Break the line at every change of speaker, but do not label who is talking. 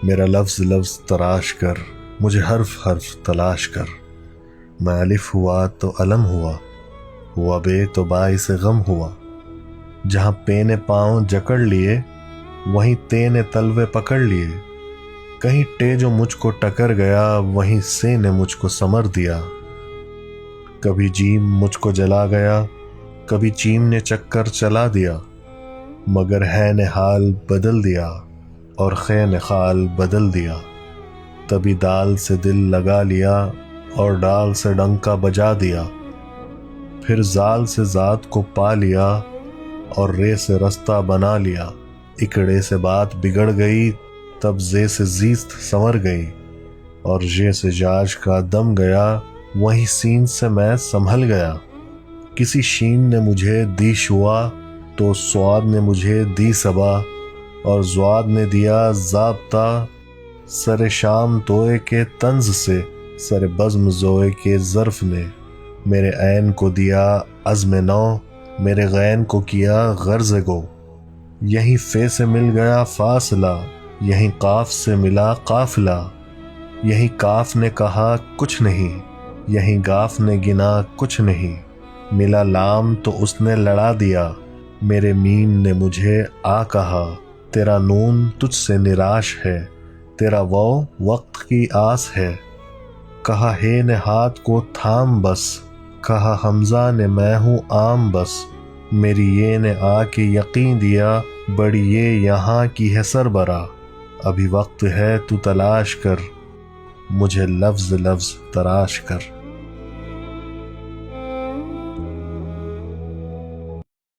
میرا لفظ لفظ تراش کر، مجھے حرف حرف تلاش کر۔ میں الف ہوا تو علم ہوا، ہوا بے تو باعث غم ہوا۔ جہاں پے نے پاؤں جکڑ لیے، وہیں تے نے تلوے پکڑ لیے۔ کہیں ٹے جو مجھ کو ٹکر گیا، وہیں سے نے مجھ کو سمر دیا۔ کبھی جیم مجھ کو جلا گیا، کبھی چیم نے چکر چلا دیا۔ مگر ہے نے حال بدل دیا، اور خے نے خال بدل دیا۔ تبھی دال سے دل لگا لیا، اور ڈال سے ڈنکا بجا دیا۔ پھر زال سے ذات کو پا لیا، اور رے سے رستہ بنا لیا۔ اکڑے سے بات بگڑ گئی، تب زے سے زیست سنور گئی۔ اور ژے سے جاج کا دم گیا، وہیں سین سے میں سنبھل گیا۔ کسی شین نے مجھے دی شوا، تو سواد نے مجھے دی صبا۔ اور زواد نے دیا ضابطہ، سر شام توئے کے طنز سے، سر بزم زوئے کے ظرف نے۔ میرے عین کو دیا عزم نو، میرے غین کو کیا غرض گو۔ یہیں فے سے مل گیا فاصلہ، یہیں قاف سے ملا قافلہ۔ یہیں کاف نے کہا کچھ نہیں، یہیں گاف نے گنا کچھ نہیں۔ ملا لام تو اس نے لڑا دیا، میرے میم نے مجھے آ کہا۔ تیرا نون تجھ سے نراش ہے، تیرا واو وقت کی آس ہے۔ کہا ہے نے ہاتھ کو تھام بس، کہا حمزہ نے میں ہوں عام بس۔ میری یہ نے آ کے یقین دیا، بڑی یہ یہاں کی ہے سربراہ۔ ابھی وقت ہے تو تلاش کر، مجھے لفظ لفظ تراش کر۔